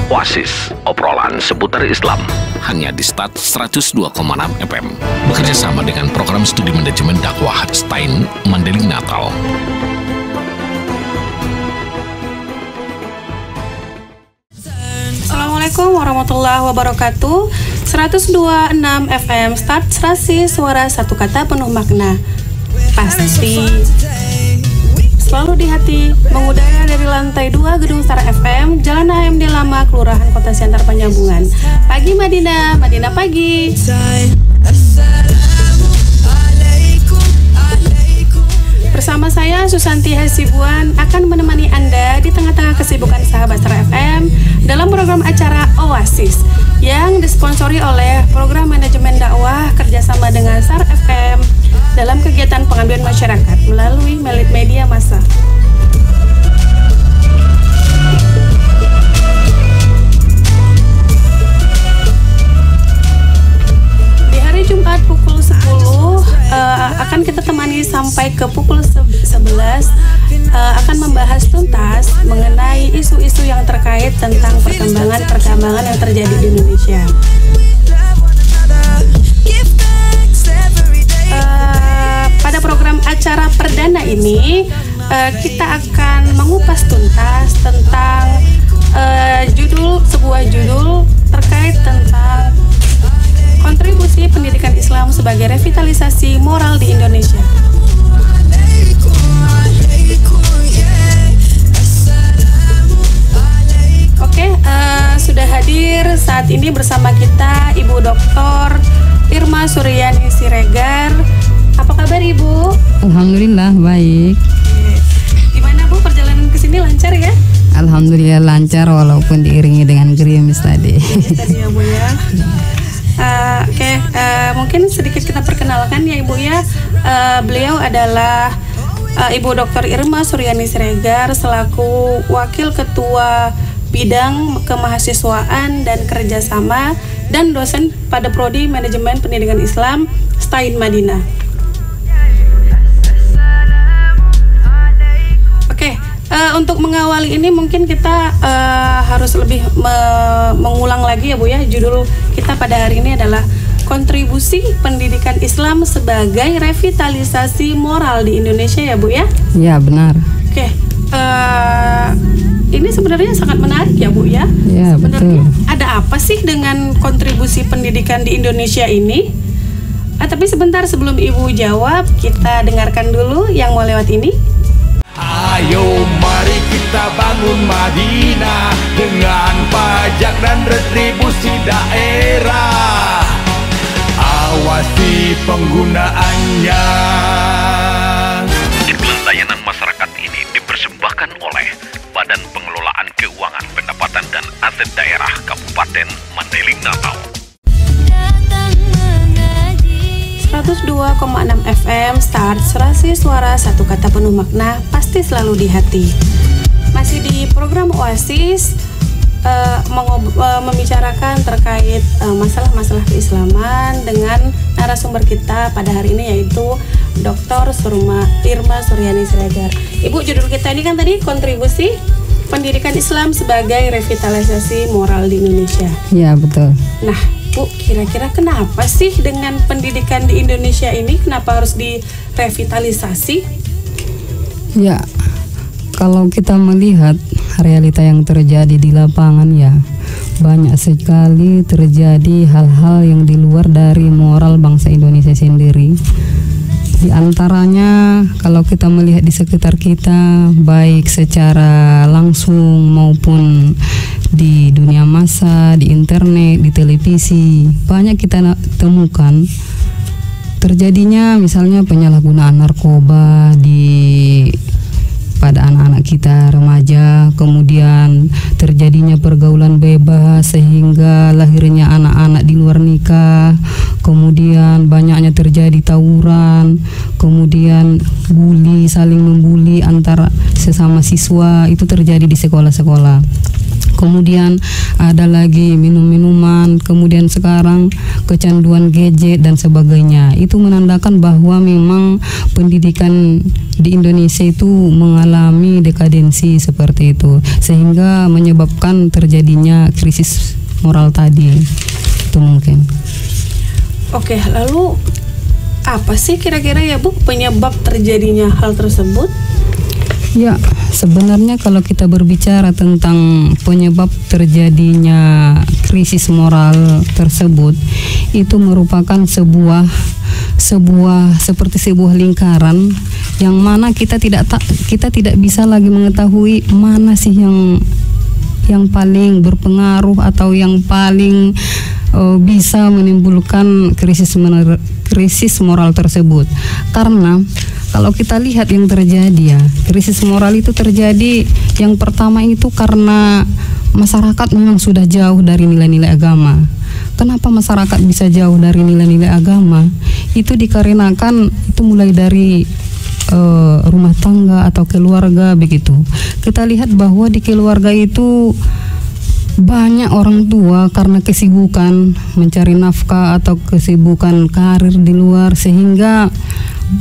Oasis, obrolan seputar Islam. Hanya di Start 102,6 FM. Bekerja sama dengan program studi manajemen dakwah STAIN Mandailing Natal. Assalamualaikum warahmatullahi wabarakatuh. 102,6 FM Start Serasi, suara satu kata penuh makna. Pasti selalu di hati, mengudara dari lantai 2 Gedung Star FM, Jalan HMD Lama, Kelurahan Kota Siantar Penyambungan. Pagi Madinah, Madinah pagi. Bersama saya Susanti Hasibuan akan menemani Anda di tengah-tengah kesibukan sahabat Star FM dalam program acara Oasis yang disponsori oleh Program Manajemen Dakwah kerjasama dengan Star FM dalam kegiatan pengabdian masyarakat melalui media massa. Di hari Jumat pukul 10 akan kita temani sampai ke pukul 11 akan membahas tuntas mengenai isu-isu yang terkait tentang perkembangan yang terjadi di Indonesia. Pada program acara perdana ini kita akan mengupas tuntas tentang sebuah judul terkait tentang kontribusi pendidikan Islam sebagai revitalisasi moral di Indonesia. Oke, sudah hadir saat ini bersama kita Ibu Dr. Irma Suryani Siregar. Apa kabar Ibu? Alhamdulillah baik. Gimana Bu, perjalanan ke sini lancar ya? Alhamdulillah lancar walaupun diiringi dengan gerimis tadi. Tadi ya Bu ya. Mungkin sedikit kita perkenalkan ya Ibu ya. Beliau adalah Ibu Dr. Irma Suryani Siregar selaku Wakil Ketua Bidang Kemahasiswaan dan Kerjasama dan dosen pada Prodi Manajemen Pendidikan Islam STAIN Madinah. Untuk mengawali ini mungkin kita harus lebih mengulang lagi ya Bu ya. Judul kita pada hari ini adalah kontribusi pendidikan Islam sebagai revitalisasi moral di Indonesia ya Bu ya. Ya benar. Oke, ini sebenarnya sangat menarik ya Bu ya. Ya sebenarnya betul. Ada apa sih dengan kontribusi pendidikan di Indonesia ini? Tapi sebentar sebelum Ibu jawab, kita dengarkan dulu yang mau lewat ini. Ayo mari kita bangun Madinah dengan pajak dan retribusi daerah. Awasi penggunaannya. Iklan layanan masyarakat ini dipersembahkan oleh Badan Pengelolaan Keuangan Pendapatan dan Aset Daerah Kabupaten Mandailing Natal. 102,6 FM Start Serasi, suara satu kata penuh makna, pasti selalu di hati. Masih di program Oasis, membicarakan terkait masalah-masalah keislaman dengan narasumber kita pada hari ini yaitu Dr. Irma Suryani Siregar. Ibu, judul kita ini kan tadi kontribusi pendidikan Islam sebagai revitalisasi moral di Indonesia. Ya betul. Nah Bu, kira-kira kenapa sih dengan pendidikan di Indonesia ini kenapa harus direvitalisasi? Ya, kalau kita melihat realita yang terjadi di lapangan ya banyak sekali terjadi hal-hal yang di luar dari moral bangsa Indonesia sendiri. Di antaranya kalau kita melihat di sekitar kita baik secara langsung maupun di dunia massa, di internet, di televisi, banyak kita temukan terjadinya misalnya penyalahgunaan narkoba pada anak-anak kita remaja, kemudian terjadinya pergaulan bebas sehingga lahirnya anak-anak di luar nikah, kemudian banyaknya terjadi tawuran, kemudian saling membuli antara sesama siswa itu terjadi di sekolah-sekolah. Kemudian ada lagi minum-minuman, kemudian sekarang kecanduan gadget dan sebagainya. Itu menandakan bahwa memang pendidikan di Indonesia itu mengalami dekadensi seperti itu, sehingga menyebabkan terjadinya krisis moral tadi. Itu mungkin. Oke, lalu apa sih kira-kira ya Bu penyebab terjadinya hal tersebut? Ya, sebenarnya kalau kita berbicara tentang penyebab terjadinya krisis moral tersebut, itu merupakan sebuah seperti sebuah lingkaran yang mana kita tidak bisa lagi mengetahui mana sih yang paling berpengaruh atau yang paling bisa menimbulkan krisis moral tersebut. Karena kalau kita lihat yang terjadi ya, krisis moral itu terjadi yang pertama itu karena masyarakat memang sudah jauh dari nilai-nilai agama. Kenapa masyarakat bisa jauh dari nilai-nilai agama? Itu dikarenakan itu mulai dari rumah tangga atau keluarga begitu. Kita lihat bahwa di keluarga itu banyak orang tua karena kesibukan mencari nafkah atau kesibukan karir di luar, sehingga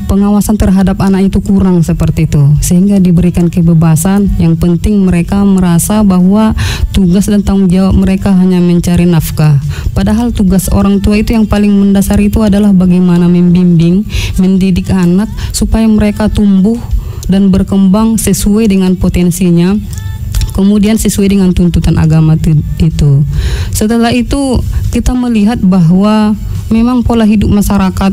pengawasan terhadap anak itu kurang seperti itu, sehingga diberikan kebebasan. Yang penting mereka merasa bahwa tugas dan tanggung jawab mereka hanya mencari nafkah, padahal tugas orang tua itu yang paling mendasar itu adalah bagaimana membimbing, mendidik anak supaya mereka tumbuh dan berkembang sesuai dengan potensinya, kemudian sesuai dengan tuntutan agama itu. Setelah itu kita melihat bahwa memang pola hidup masyarakat,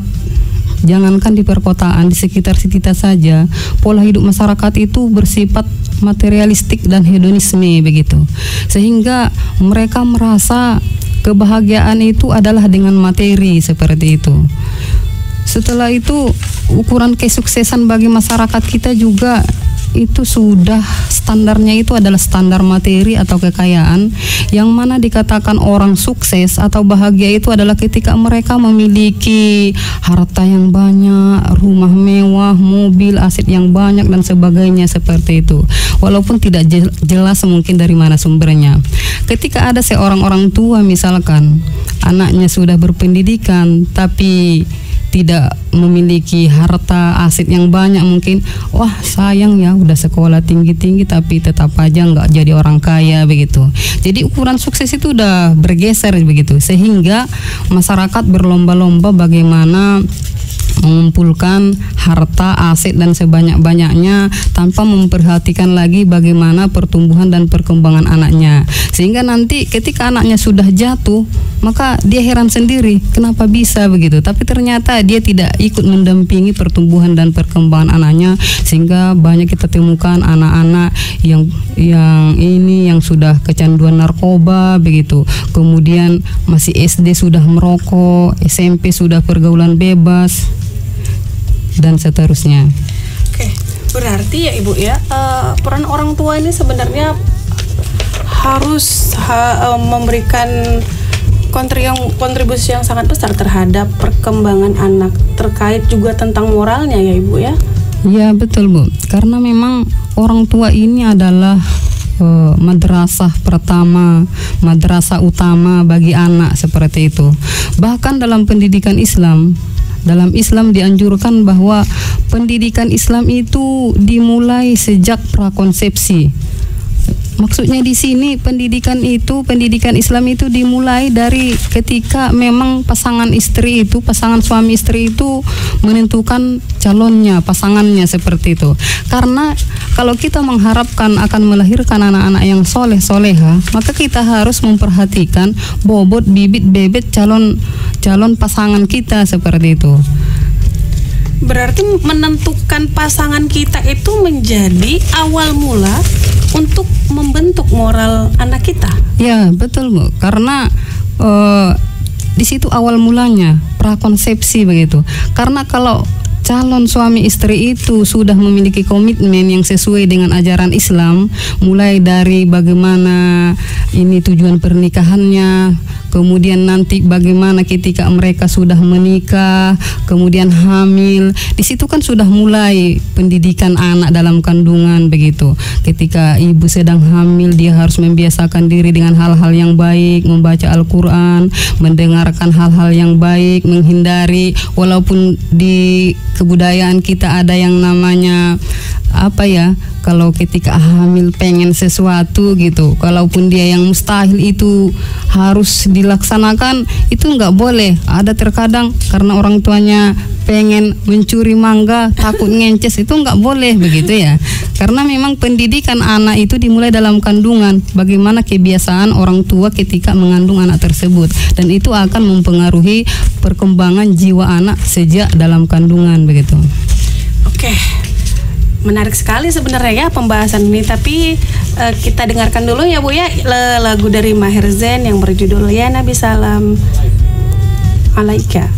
jangankan di perkotaan, di sekitar kita saja, pola hidup masyarakat itu bersifat materialistik dan hedonisme begitu, sehingga mereka merasa kebahagiaan itu adalah dengan materi seperti itu. Setelah itu ukuran kesuksesan bagi masyarakat kita juga itu sudah standarnya itu adalah standar materi atau kekayaan, yang mana dikatakan orang sukses atau bahagia itu adalah ketika mereka memiliki harta yang banyak, rumah mewah, mobil, aset yang banyak dan sebagainya seperti itu. Walaupun tidak jelas mungkin dari mana sumbernya. Ketika ada seorang orang tua misalkan anaknya sudah berpendidikan tapi tidak memiliki harta aset yang banyak, mungkin wah sayang ya udah sekolah tinggi-tinggi tapi tetap aja nggak jadi orang kaya begitu. Jadi ukuran sukses itu udah bergeser begitu, sehingga masyarakat berlomba-lomba bagaimana mengumpulkan harta, aset dan sebanyak-banyaknya tanpa memperhatikan lagi bagaimana pertumbuhan dan perkembangan anaknya. Sehingga nanti ketika anaknya sudah jatuh, maka dia heran sendiri kenapa bisa begitu. Tapi ternyata dia tidak ikut mendampingi pertumbuhan dan perkembangan anaknya, sehingga banyak kita temukan anak-anak yang sudah kecanduan narkoba begitu. Kemudian masih SD sudah merokok, SMP sudah pergaulan bebas dan seterusnya. Oke, berarti ya Ibu ya, peran orang tua ini sebenarnya harus memberikan kontribusi yang sangat besar terhadap perkembangan anak, terkait juga tentang moralnya ya Ibu ya. Ya betul Bu, karena memang orang tua ini adalah madrasah pertama, madrasah utama bagi anak seperti itu. Bahkan dalam pendidikan Islam, dianjurkan bahwa pendidikan Islam itu dimulai sejak prakonsepsi. Maksudnya di sini pendidikan Islam itu dimulai dari ketika memang pasangan suami istri itu menentukan calonnya, pasangannya seperti itu. Karena kalau kita mengharapkan akan melahirkan anak-anak yang soleh-soleha, maka kita harus memperhatikan bobot bibit calon pasangan kita seperti itu. Berarti menentukan pasangan kita itu menjadi awal mula untuk membentuk moral anak kita. Ya betul Bu, karena di situ awal mulanya prakonsepsi begitu. Karena kalau calon suami istri itu sudah memiliki komitmen yang sesuai dengan ajaran Islam, mulai dari bagaimana ini tujuan pernikahannya, kemudian nanti bagaimana ketika mereka sudah menikah, kemudian hamil. Di situ kan sudah mulai pendidikan anak dalam kandungan begitu. Ketika ibu sedang hamil, dia harus membiasakan diri dengan hal-hal yang baik, membaca Al-Quran, mendengarkan hal-hal yang baik, menghindari, walaupun di kebudayaan kita ada yang namanya kalau ketika hamil pengen sesuatu gitu, kalaupun dia yang mustahil itu harus dilaksanakan, itu nggak boleh. Ada terkadang karena orang tuanya pengen mencuri mangga, takut ngences, itu nggak boleh begitu ya. Karena memang pendidikan anak itu dimulai dalam kandungan, bagaimana kebiasaan orang tua ketika mengandung anak tersebut, dan itu akan mempengaruhi perkembangan jiwa anak sejak dalam kandungan begitu. Oke. Menarik sekali sebenarnya ya pembahasan ini, tapi kita dengarkan dulu ya Bu ya lagu dari Maher Zain yang berjudul Ya Nabi Salam Alaika.